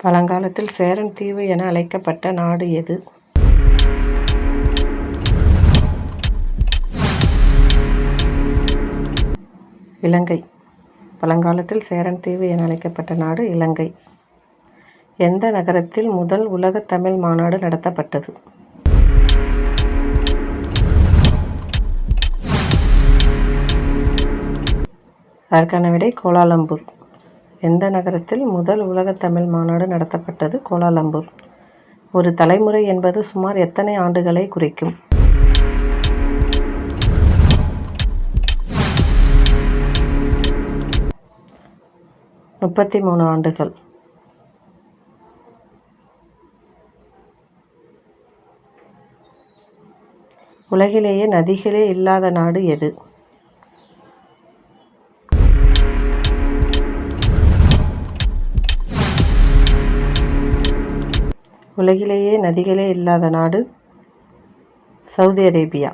பழங்காலத்தில் சேரன் தீவு என அழைக்கப்பட்ட நாடு எது? இலங்கை. பழங்காலத்தில் சேரன் தீவு என அழைக்கப்பட்ட நாடு இலங்கை. எந்த நகரத்தில் முதல் உலக தமிழ் மாநாடு நடத்தப்பட்டது? அதற்கான விடை கோலாலம்பூர். எந்த நகரத்தில் முதல் உலக தமிழ் மாநாடு நடத்தப்பட்டது? கோலாலம்பூர். ஒரு தலைமுறை என்பது சுமார் எத்தனை ஆண்டுகளை குறிக்கும்? 33 ஆண்டுகள். உலகிலேயே நதிகளே இல்லாத நாடு எது? உலகிலேயே நதிகளே இல்லாத நாடு சவுதி அரேபியா.